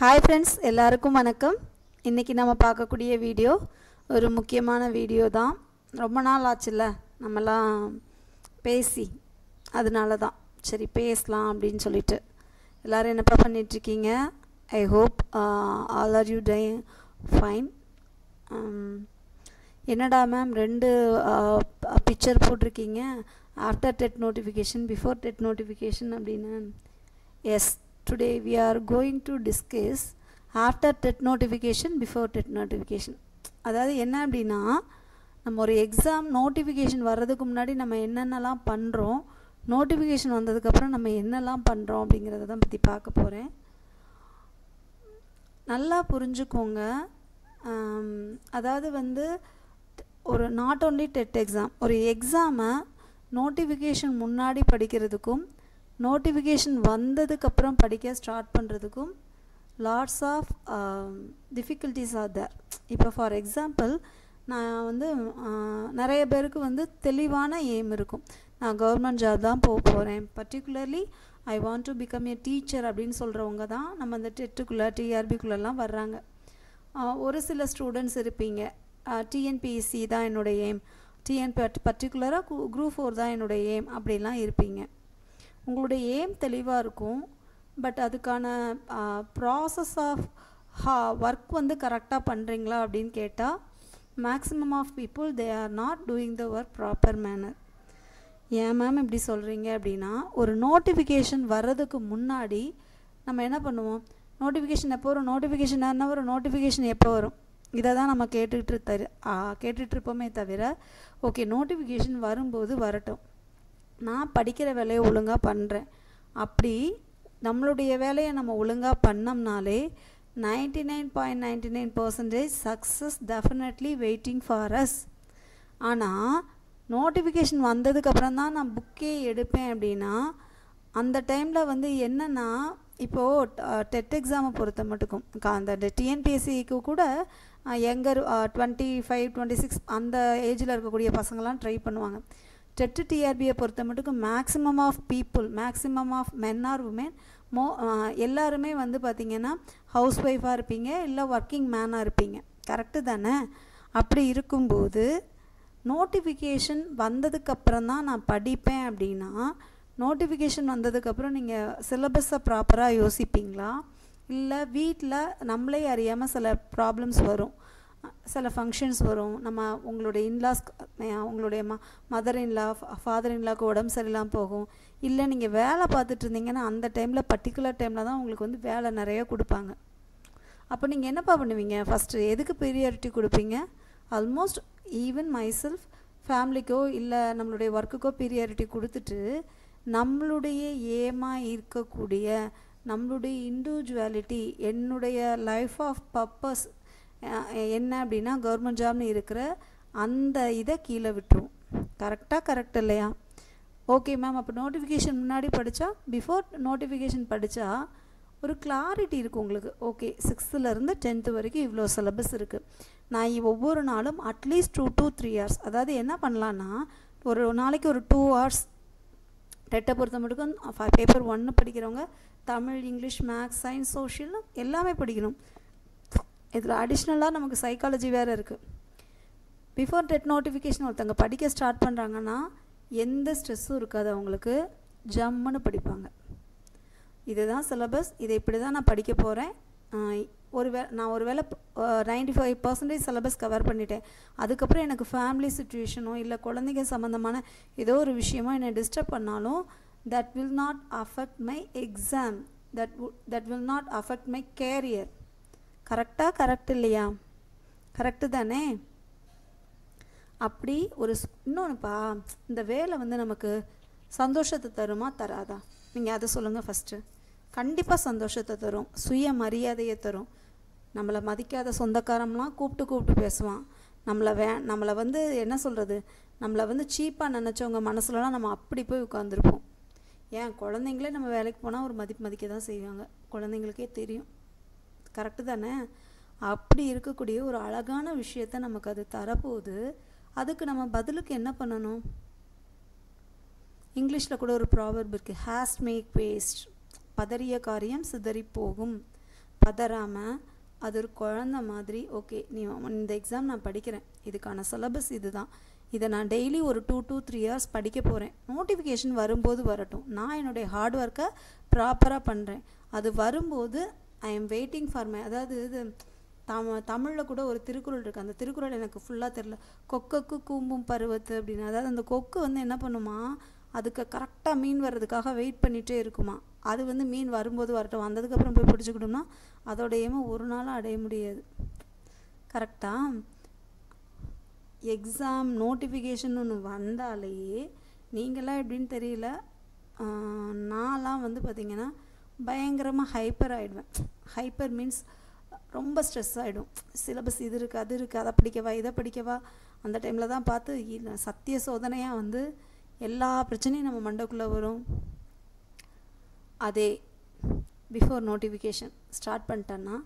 Hi friends, எல்லாருக்கும் வணக்கம். இன்றைக்கி நம்ம பார்க்கக்கூடிய வீடியோ ஒரு முக்கியமான வீடியோ தான். ரொம்ப நாள் ஆச்சுல்ல நம்மலாம் பேசி, அதனால தான் சரி பேசலாம் அப்படின்னு சொல்லிட்டு. எல்லோரும் என்னப்பா பண்ணிகிட்ருக்கீங்க? I hope all are you doing fine. என்னடா மேம் 2 பிக்சர் போட்டிருக்கீங்க, after TET notification before TET notification அப்படின்னு. Yes, today we are going to discuss after TET notification before TET notification. அதாவது என்ன அப்படின்னா, நம்ம ஒரு எக்ஸாம் நோட்டிஃபிகேஷன் வர்றதுக்கு முன்னாடி நம்ம என்னென்னலாம் பண்ணுறோம், நோட்டிஃபிகேஷன் வந்ததுக்கப்புறம் நம்ம என்னெல்லாம் பண்ணுறோம் அப்படிங்கிறத தான் பற்றி பார்க்க போகிறேன். நல்லா புரிஞ்சுக்கோங்க. அதாவது வந்து ஒரு நாட் ஓன்லி டெட் எக்ஸாம், ஒரு எக்ஸாமை நோட்டிஃபிகேஷன் முன்னாடி படிக்கிறதுக்கும் நோட்டிஃபிகேஷன் வந்ததுக்கப்புறம் படிக்க ஸ்டார்ட் பண்ணுறதுக்கும் lots of difficulties are there. இப்போ ஃபார் எக்ஸாம்பிள், நான் வந்து நிறைய பேருக்கு வந்து தெளிவான எய்ம் இருக்கும், நான் கவர்மெண்ட் ஜாப் தான் போக போகிறேன், particularly I want to become a teacher அப்படின்னு சொல்கிறவங்க தான் நம்ம இந்த டெட்டுக்குள்ளே டிஆர்பிக்குள்ளெல்லாம் வர்றாங்க. ஒரு சில ஸ்டூடெண்ட்ஸ் இருப்பீங்க, டிஎன்பிஎஸ்சி தான் என்னோடய எய்ம், பர்டிகுலராக குரூப் 4 தான் என்னோடய எய்ம் அப்படிலாம் இருப்பீங்க. உங்களுடைய எய்ம் தெளிவாக இருக்கும், பட் அதுக்கான ப்ராசஸ் ஆஃப் ஒர்க் வந்து கரெக்டாக பண்ணுறீங்களா அப்படின்னு கேட்டால் maximum of people they are not doing the work proper manner. ஏன் மேம் இப்படி சொல்கிறீங்க அப்படின்னா, ஒரு நோட்டிஃபிகேஷன் வர்றதுக்கு முன்னாடி நம்ம என்ன பண்ணுவோம், நோட்டிஃபிகேஷன் எப்போ வரும், நோட்டிஃபிகேஷன் என்ன வரும், நோட்டிஃபிகேஷன் எப்போ வரும், இதை தான் நம்ம கேட்டுட்ருப்போமே தவிர, ஓகே நோட்டிஃபிகேஷன் வரும்போது வரட்டும், நான் படிக்கிற வேலையை ஒழுங்காக பண்ணுறேன், அப்படி நம்மளுடைய வேலையை நம்ம ஒழுங்காக பண்ணோம்னாலே 99.99% success definitely waiting for us. ஆனால் நோட்டிஃபிகேஷன் வந்ததுக்கப்புறம் தான் நான் புக்கே எடுப்பேன் அப்படின்னா, அந்த டைமில் வந்து என்னென்னா, இப்போது டெட் எக்ஸாமை பொறுத்த மட்டுக்கும் அந்த டிஎன்பிஎஸ்சிக்கு கூட யங்கர் 25, 26 அந்த ஏஜில் இருக்கக்கூடிய பசங்களாம் ட்ரை பண்ணுவாங்க. டெட்டு டிஆர்பியை பொறுத்த மட்டுக்கும் maximum of people, maximum of men or women, எல்லாருமே வந்து பார்த்திங்கன்னா ஹவுஸ் ஒய்ஃபாக இருப்பீங்க, இல்லை ஒர்க்கிங் மேனாக இருப்பீங்க. கரெக்டு தானே? அப்படி இருக்கும்போது நோட்டிஃபிகேஷன் வந்ததுக்கப்புறம் தான் நான் படிப்பேன் அப்படின்னா, நோட்டிஃபிகேஷன் வந்ததுக்கப்புறம் நீங்கள் சிலபஸை ப்ராப்பராக யோசிப்பீங்களா? இல்லை வீட்டில் நம்மளே அறியாமல் சில ப்ராப்ளம்ஸ் வரும், சில ஃபங்க்ஷன்ஸ் வரும், நம்ம உங்களுடைய இன்லாஸ், உங்களுடைய மதர் இன்லா, ஃபாதர் இன்லாவுக்கு உடம்பு சரியில்லாமல் போகும், இல்லை நீங்கள் வேலை பார்த்துட்டு இருந்தீங்கன்னா அந்த டைமில் பர்டிகுலர் டைமில் தான் உங்களுக்கு வந்து வேலை நிறைய கொடுப்பாங்க. அப்போ நீங்கள் என்னப்பா பண்ணுவீங்க, ஃபஸ்ட்டு எதுக்கு ப்ரியாரிட்டி கொடுப்பீங்க? ஆல்மோஸ்ட் ஈவன் மைசெல்ஃப் ஃபேமிலிக்கோ இல்லை நம்மளுடைய ஒர்க்குக்கோ ப்ரியாரிட்டி கொடுத்துட்டு, நம்மளுடைய ஏமாக இருக்கக்கூடிய நம்மளுடைய இண்டிவிஜுவாலிட்டி, என்னுடைய லைஃப் ஆஃப் பர்பஸ் என்ன அப்படின்னா கவர்மெண்ட் ஜாப்னு இருக்கிற அந்த இதை கீழே விட்டுரும். கரெக்ட் இல்லையா? ஓகே மேம், அப்போ நோட்டிஃபிகேஷன் முன்னாடி படித்தா பிஃபோர் நோட்டிஃபிகேஷன் படித்தா ஒரு கிளாரிட்டி இருக்குது உங்களுக்கு. ஓகே 6th-லேருந்து 10th வரைக்கும் இவ்வளோ சிலபஸ் இருக்குது, நான் ஒவ்வொரு நாளும் அட்லீஸ்ட் 2 to 3 hours, அதாவது என்ன பண்ணலான்னா ஒரு நாளைக்கு ஒரு 2 hours டெட்டை பொறுத்த மட்டுக்கும் பேப்பர் 1 படிக்கிறவங்க Tamil, English, maths, science, social எல்லாமே படிக்கணும். இதில் அடிஷ்னலாக நமக்கு சைக்காலஜி வேறு இருக்குது. பிஃபோர் டெட் நோட்டிஃபிகேஷன் ஒருத்தங்க படிக்க ஸ்டார்ட் பண்ணுறாங்கன்னா எந்த ஸ்ட்ரெஸ்ஸும் இருக்காது அவங்களுக்கு, ஜம்முன்னு படிப்பாங்க. இதுதான் சிலபஸ், இதை இப்படி தான் நான் படிக்க போகிறேன், நான் ஒரு வேளை 95% சிலபஸ் கவர் பண்ணிட்டேன், அதுக்கப்புறம் எனக்கு ஃபேமிலி சுச்சுவேஷனோ இல்லை குழந்தைங்க சம்மந்தமான ஏதோ ஒரு விஷயமோ என்னை டிஸ்டர்ப் பண்ணாலும் that will not affect my exam, that will not affect my career. Correct இல்லையா? கரெக்டு தானே? அப்படி ஒரு இன்னொன்றுப்பா, இந்த வேலை வந்து நமக்கு சந்தோஷத்தை தருமா தராதா? நீங்கள் அதை சொல்லுங்கள் ஃபஸ்ட்டு. கண்டிப்பாக சந்தோஷத்தை தரும், சுய மரியாதையை தரும். நம்மளை மதிக்காத சொந்தக்காரம்லாம் கூப்பிட்டு பேசுவான், நம்மளை வந்து என்ன சொல்கிறது, நம்மளை வந்து சீப்பாக நினச்சவங்க மனசுலலாம் நம்ம அப்படி போய் உட்காந்துருப்போம். ஏன் குழந்தைங்களே நம்ம வேலைக்கு போனால் ஒரு மதிக்க தான் செய்வாங்க, குழந்தைங்களுக்கே தெரியும். கரெக்டு தானே? அப்படி இருக்கக்கூடிய ஒரு அழகான விஷயத்த நமக்கு அது தரப்போகுது. அதுக்கு நம்ம பதிலுக்கு என்ன பண்ணணும்? இங்கிலீஷில் கூட ஒரு ப்ராவர்ப் இருக்குது, ஹேஸ்ட் மேக் வேஸ்ட், பதறிய காரியம் சிதறி போகும். பதறாமல் அது ஒரு குழந்த மாதிரி, ஓகே நீ இந்த எக்ஸாம் நான் படிக்கிறேன், இதுக்கான சிலபஸ் இதுதான், இதை நான் டெய்லி ஒரு 2 to 3 hours படிக்க போகிறேன், நோட்டிஃபிகேஷன் வரும்போது வரட்டும், நான் என்னுடைய ஹார்ட் ஒர்க்கை ப்ராப்பராக பண்ணுறேன், அது வரும்போது I am waiting for my, அதாவது இது தமிழில் கூட ஒரு திருக்குறள் இருக்குது, அந்த திருக்குறள் எனக்கு ஃபுல்லாக தெரில, கொக்கக்கு கூம்பும் பருவத்து அப்படின்னு. அதாவது அந்த கொக்கு வந்து என்ன பண்ணுமா, அதுக்கு கரெக்டாக மீன் வர்றதுக்காக வெயிட் பண்ணிகிட்டே இருக்குமா, அது வந்து மீன் வரும்போது வரட்டும், வந்ததுக்கப்புறம் போய் பிடிச்சிக்கிட்டோம்னா அதோட ஏமா ஒரு நாளும் அடைய முடியாது. கரெக்டாக எக்ஸாம் நோட்டிஃபிகேஷன் ஒன்று வந்தாலே நீங்களாம் எப்படின்னு தெரியல, நான்லாம் வந்து பார்த்திங்கன்னா பயங்கரமாக ஹைப்பர் ஆகிடுவேன். ஹைப்பர் மீன்ஸ் ரொம்ப ஸ்ட்ரெஸ் ஆகிடும். சிலபஸ் இது இருக்குது அது இருக்குது, அதை படிக்கவா இதை படிக்கவா, அந்த டைமில் தான் பார்த்து சத்திய சோதனையாக வந்து எல்லா பிரச்சனையும் நம்ம மண்டைக்குள்ளே வரும். அதே பிஃபோர் நோட்டிஃபிகேஷன் ஸ்டார்ட் பண்ணிட்டேன்னா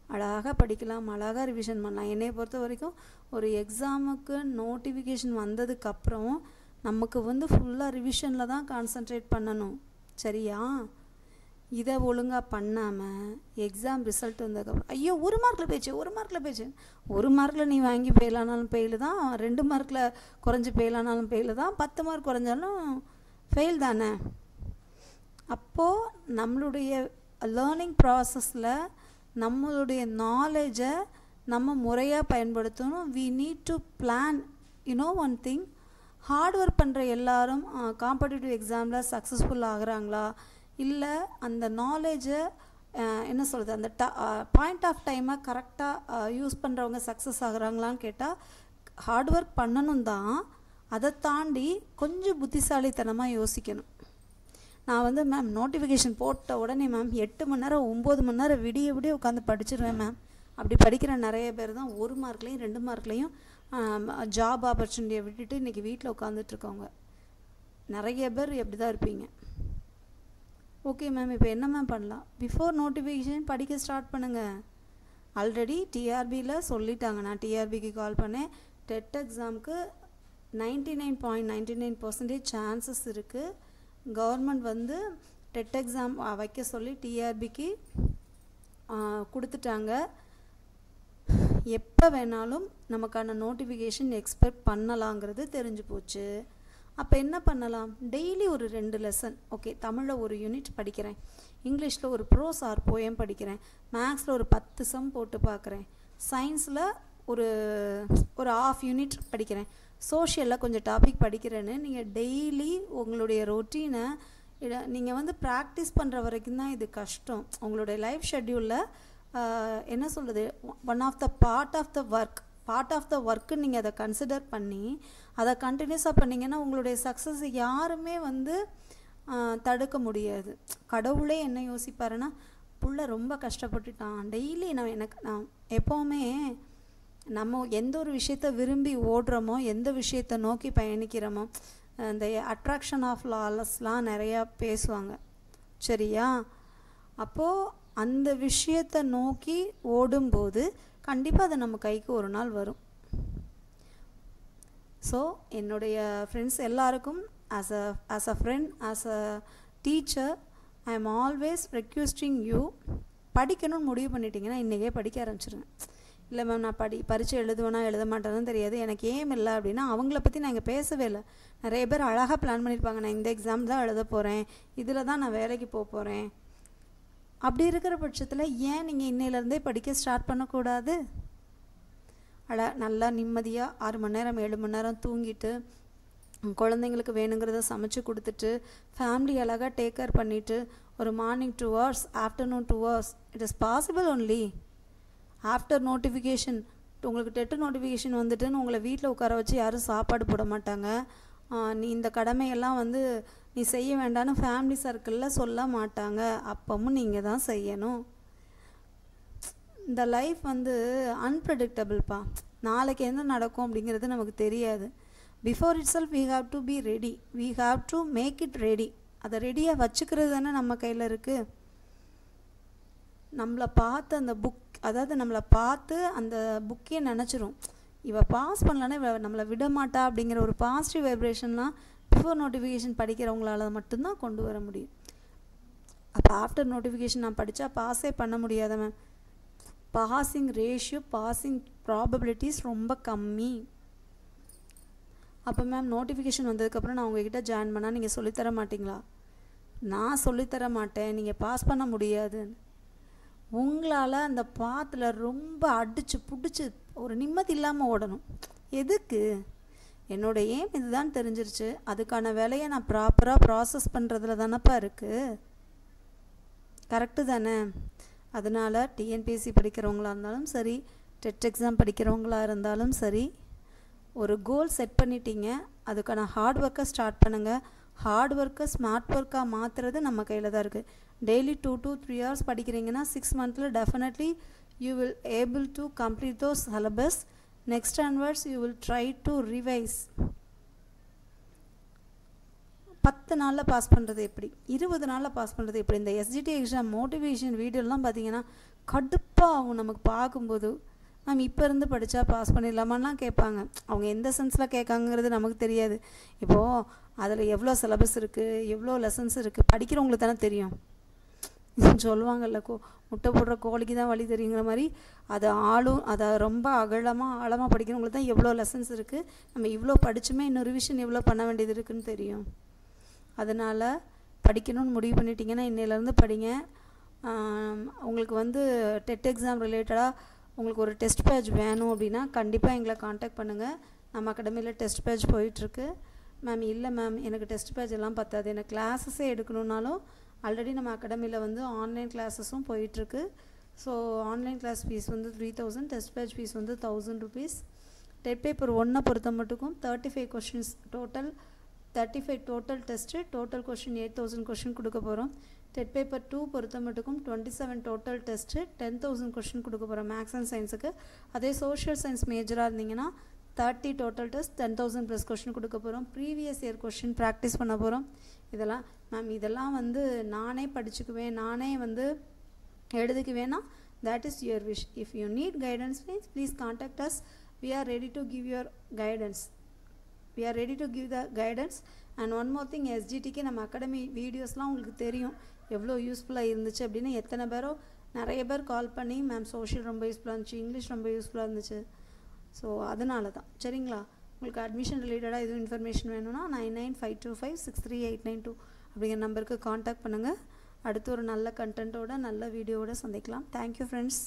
அழகாக படிக்கலாம், அழகாக ரிவிஷன் பண்ணலாம். என்னை பொறுத்த வரைக்கும் ஒரு எக்ஸாமுக்கு நோட்டிஃபிகேஷன் வந்ததுக்கப்புறம் நமக்கு வந்து ஃபுல்லாக ரிவிஷனில் தான் கான்சன்ட்ரேட் பண்ணணும். சரியா? இதை ஒழுங்காக பண்ணாமல் எக்ஸாம் ரிசல்ட் வந்ததுக்கப்புறம் ஐயோ 1 மார்க்கில் போயிடுச்சு 1 மார்க்கில் போயிடுச்சு, 1 மார்க்கில் நீ வாங்கி ஃபெயிலானாலும் ஃபெயிலு தான், 2 மார்க்கில் குறைஞ்சி ஃபெயிலானாலும் ஃபெயிலு தான், 10 மார்க் குறைஞ்சாலும் ஃபெயில் தானே. அப்போது நம்மளுடைய லேர்னிங் ப்ராசஸில் நம்மளுடைய நாலேஜை நம்ம முறையாக பயன்படுத்தணும். We need to plan. You know one thing, hard work பண்ணுற எல்லாரும் காம்படிட்டிவ் எக்ஸாமில் சக்ஸஸ்ஃபுல் ஆகுறாங்களா, இல்லை அந்த நாலேஜை என்ன சொல்கிறது, அந்த பாயிண்ட் ஆஃப் டைமை கரெக்டாக யூஸ் பண்ணுறவங்க சக்ஸஸ் ஆகுறாங்களான்னு கேட்டால் ஹார்ட் ஒர்க் பண்ணணும் தான், அதை தாண்டி கொஞ்சம் புத்திசாலித்தனமாக யோசிக்கணும். நான் வந்து மேம் நோட்டிஃபிகேஷன் போட்ட உடனே மேம் 8 மணி நேரம் 9 மணி நேரம் விடிய விடிய உட்காந்து படிச்சிருவேன் மேம். அப்படி படிக்கிற நிறைய பேர் தான் 1 மார்க்லேயும் 2 மார்க்லேயும் ஜாப் ஆப்பர்ச்சுனிட்டியை விட்டுட்டு இன்றைக்கி வீட்டில் உட்காந்துட்ருக்கவங்க நிறைய பேர் எப்படி தான் இருப்பீங்க. ஓகே மேம், இப்போ என்ன மேம் பண்ணலாம்? பிஃபோர் நோட்டிஃபிகேஷன் படிக்க ஸ்டார்ட் பண்ணுங்கள். ஆல்ரெடி டிஆர்பியில் சொல்லிட்டாங்க, நான் டிஆர்பிக்கு கால் பண்ணேன், டெட் எக்ஸாமுக்கு 99.99% சான்சஸ் இருக்குது. கவர்மெண்ட் வந்து டெட் எக்ஸாம் வைக்க சொல்லி டிஆர்பிக்கு கொடுத்துட்டாங்க. எப்போ வேணாலும் நமக்கான நோட்டிஃபிகேஷன் எக்ஸ்பெக்ட் பண்ணலாங்கிறது தெரிஞ்சு போச்சு. அப்போ என்ன பண்ணலாம்? டெய்லி ஒரு 2 லெசன், ஓகே தமிழில் ஒரு யூனிட் படிக்கிறேன், இங்கிலீஷில் ஒரு ப்ரோஸ் ஆர் போயம் படிக்கிறேன், மேக்ஸில் ஒரு 10 சம் போட்டு பார்க்குறேன், சயின்ஸில் ஒரு 1/2 யூனிட் படிக்கிறேன், சோஷியலில் கொஞ்சம் டாபிக் படிக்கிறேன்னு நீங்கள் டெய்லி உங்களுடைய ரொட்டீனை நீங்கள் வந்து ப்ராக்டிஸ் பண்ணுற வரைக்கும் தான் இது கஷ்டம். உங்களுடைய லைஃப் ஷெட்யூலில் என்ன சொல்கிறது, one of the part of the work நீங்கள் அதை கன்சிடர் பண்ணி அதை கண்டினியூஸாக பண்ணிங்கன்னா உங்களுடைய சக்ஸஸ் யாருமே வந்து தடுக்க முடியாது. கடவுளே என்ன யோசிப்பாருன்னா, புள்ள ரொம்ப கஷ்டப்பட்டுட்டான், டெய்லி நான் எப்போவுமே நம்ம எந்த ஒரு விஷயத்தை விரும்பி ஓடுறோமோ, எந்த விஷயத்தை நோக்கி பயணிக்கிறோமோ, இந்த அட்ராக்ஷன் ஆஃப் லாஸ்லாம் நிறையா பேசுவாங்க. சரியா? அப்போது அந்த விஷயத்தை நோக்கி ஓடும்போது கண்டிப்பாக அது நம்ம கைக்கு ஒரு நாள் வரும். ஸோ என்னுடைய ஃப்ரெண்ட்ஸ் எல்லாருக்கும் as a friend, as a teacher, I am always requesting you, படிக்கணும்னு முடிவு பண்ணிட்டீங்கன்னா இன்றைக்கே படிக்க ஆரம்பிச்சிருங்க. இல்லை மேம் நான் பரீட்சை எழுதுவேனா எழுத மாட்டேன்னு தெரியாது, எனக்கு ஏம் இல்லை அப்படின்னா அவங்கள பற்றி நான் இங்கே பேசவே இல்லை. நிறைய பேர் அழகாக பிளான் பண்ணியிருப்பாங்க, நான் இந்த எக்ஸாம் தான் எழுத போகிறேன், இதில் தான் நான் வேலைக்கு போக போகிறேன். அப்படி இருக்கிற பட்சத்தில் ஏன் நீங்கள் இன்னையிலேருந்தே படிக்க ஸ்டார்ட் பண்ணக்கூடாது? நல்லா நிம்மதியாக 6 மணி நேரம் 7 மணி நேரம் தூங்கிட்டு குழந்தைங்களுக்கு வேணுங்கிறத சமைச்சு கொடுத்துட்டு ஃபேமிலி அழகாக டேக் கேர் பண்ணிவிட்டு ஒரு morning 2 hours, afternoon 2 hours, it is possible only. After notification உங்களுக்கு டெட் நோட்டிஃபிகேஷன் வந்துட்டுன்னு உங்களை வீட்டில் உட்கார வச்சு யாரும் சாப்பாடு போட மாட்டாங்க. நீ இந்த கடமையெல்லாம் வந்து நீ செய்ய வேண்டான்னு ஃபேமிலி சர்க்கிளில் சொல்ல மாட்டாங்க. அப்பவும் நீங்கள் தான் செய்யணும். இந்த லைஃப் வந்து அன்பிரடிக்டபிள்ப்பா. நாளைக்கு என்ன நடக்கும் அப்படிங்கிறது நமக்கு தெரியாது. Before itself we have to be ready, we have to make it ready. அதை ரெடியாக வச்சுக்கிறது தானே நம்ம கையில் இருக்குது. நம்மளை பார்த்து அந்த நம்மளை பார்த்து அந்த புக்கே நினச்சிரும், இவ பாஸ் பண்ணலன்னா இவ நம்மளை விட மாட்டா அப்படிங்கிற ஒரு பாசிட்டிவ் வைப்ரேஷன்லாம் பிஃபோர் நோட்டிஃபிகேஷன் படிக்கிறவங்களால மட்டும்தான் கொண்டு வர முடியும். அப்போ ஆஃப்டர் நோட்டிஃபிகேஷன் நான் படித்தா பாஸே பண்ண முடியாத ma'am. Passing ratio, passing probabilities ரொம்ப கம்மி. அப்போ மேம் நோட்டிஃபிகேஷன் வந்ததுக்கப்புறம் நான் உங்ககிட்ட ஜாயின் பண்ணால் நீங்கள் சொல்லித்தர மாட்டிங்களா? நான் சொல்லித்தர மாட்டேன், நீங்கள் பாஸ் பண்ண முடியாது. உங்களால் அந்த பாத்தில் ரொம்ப அடித்து பிடிச்சி ஒரு நிம்மதி இல்லாமல் ஓடணும். எதுக்கு? என்னோடய எய்ம் இதுதான் தெரிஞ்சிருச்சு. அதுக்கான வேலையை நான் ப்ராப்பராக ப்ராசஸ் பண்ணுறதுல தானப்பா இருக்குது. கரெக்டு தானே? அதனால் டிஎன்பிஎஸ்சி படிக்கிறவங்களா இருந்தாலும் சரி, டெட் எக்ஸாம் படிக்கிறவங்களா இருந்தாலும் சரி, ஒரு கோல் செட் பண்ணிட்டீங்க, அதுக்கான ஹார்ட் ஒர்க்கை ஸ்டார்ட் பண்ணுங்கள். ஹார்ட் ஒர்க்கை ஸ்மார்ட் ஒர்க்காக மாற்றுறது நம்ம கையில் தான் இருக்குது. Daily 2 to 3 hours படிக்கிறீங்கன்னா 6 months definitely you will able to complete those syllabus. Next onwards you will try to revise. 10 நாளில் பாஸ் பண்ணுறது எப்படி, 20 நாளில் பாஸ் பண்ணுறது எப்படி? இந்த எஸ்ஜிடி எக்ஸாம் மோட்டிவேஷன் வீடியோலாம் பார்த்தீங்கன்னா கடுப்பாக ஆகும் நமக்கு பார்க்கும்போது. மேம் இப்போ இருந்து படித்தா பாஸ் பண்ணிடலாமான்லாம் கேட்பாங்க. அவங்க எந்த சென்ஸில் கேட்காங்கிறது நமக்கு தெரியாது. இப்போது அதில் எவ்வளோ சிலபஸ் இருக்குது, எவ்வளோ லெசன்ஸ் இருக்குது, படிக்கிறவங்களுக்கு தானே தெரியும். சொல்லுவாங்கல்ல, முட்டை போடுற கோழிக்கு தான் வழி தெரியுங்கிற மாதிரி, அதை ரொம்ப ஆழமாக படிக்கிறவங்களுக்கு தான் எவ்வளோ லெசன்ஸ் இருக்குது, நம்ம இவ்வளோ படிச்சுமே இன்னும் ரிவிஷன் எவ்வளோ பண்ண வேண்டியது இருக்குதுன்னு தெரியும். அதனால் படிக்கணும்னு முடிவு பண்ணிட்டீங்கன்னா இன்னையிலேருந்து படிங்க. உங்களுக்கு வந்து டெட் எக்ஸாம் ரிலேட்டடாக உங்களுக்கு ஒரு டெஸ்ட் பேட்ச் வேணும் அப்படின்னா கண்டிப்பாக எங்களை காண்டாக்ட் பண்ணுங்கள். நம்ம அகாடமியில் டெஸ்ட் பேட்ச் போயிட்டுருக்கு. மேம் இல்லை மேம் எனக்கு டெஸ்ட் பேட்ச் எல்லாம் பத்தாது, எனக்கு கிளாஸஸே எடுக்கணுன்னாலும் ஆல்ரெடி நம்ம அகாடமியில் வந்து ஆன்லைன் கிளாஸஸும் போயிட்டுருக்கு. ஸோ ஆன்லைன் கிளாஸ் ஃபீஸ் வந்து 3000, டெஸ்ட் பேட்ச் ஃபீஸ் வந்து 1000 rupees. டெட் பேப்பர் 1 பொறுத்த மட்டுக்கும் 35 questions total, 35 total test, total question 8000 question கொடுக்க போகிறோம். டெட் பேப்பர் 2 பொறுத்த மட்டுக்கும் 27 டோட்டல் டெஸ்ட்டு, 10,000 கொஷின் கொடுக்க போகிறோம் மேக்ஸ் அண்ட் சயின்ஸுக்கு. அதே சோஷியல் சயின்ஸ் மேஜராக இருந்தீங்கன்னா 30 டோட்டல் டெஸ்ட், 10,000 ப்ளஸ் கொஷின் கொடுக்க போகிறோம். ப்ரீவியஸ் இயர் கொஷின் ப்ராக்டிஸ் பண்ண போகிறோம். இதெல்லாம் மேம் இதெல்லாம் வந்து நானே படிச்சுக்குவேன், நானே வந்து எழுதிக்குவேன்னா that is your wish. If you need guidance please contact us. We are ready to give your guidance. We are ready to give the guidance. And one more thing, SGTக்கு நம்ம academy வீடியோஸ்லாம் உங்களுக்கு தெரியும் எவ்வளோ யூஸ்ஃபுல்லாக இருந்துச்சு அப்படின்னு. எத்தனை பேரோ நிறைய பேர் கால் பண்ணி மேம் சோஷியல் ரொம்ப யூஸ்ஃபுல்லாக இருந்துச்சு, இங்கிலீஷ் ரொம்ப யூஸ்ஃபுல்லாக இருந்துச்சு. ஸோ அதனால தான். சரிங்களா? உங்களுக்கு அட்மிஷன் ரிலேட்டடாக எதுவும் இன்ஃபர்மேஷன் வேணும்னா 9952563892 அப்படிங்கிற நம்பருக்கு காண்டாக்ட் பண்ணுங்கள். அடுத்து ஒரு நல்ல கண்டென்ட்டோட நல்ல வீடியோவோட சந்திக்கலாம். Thank you friends.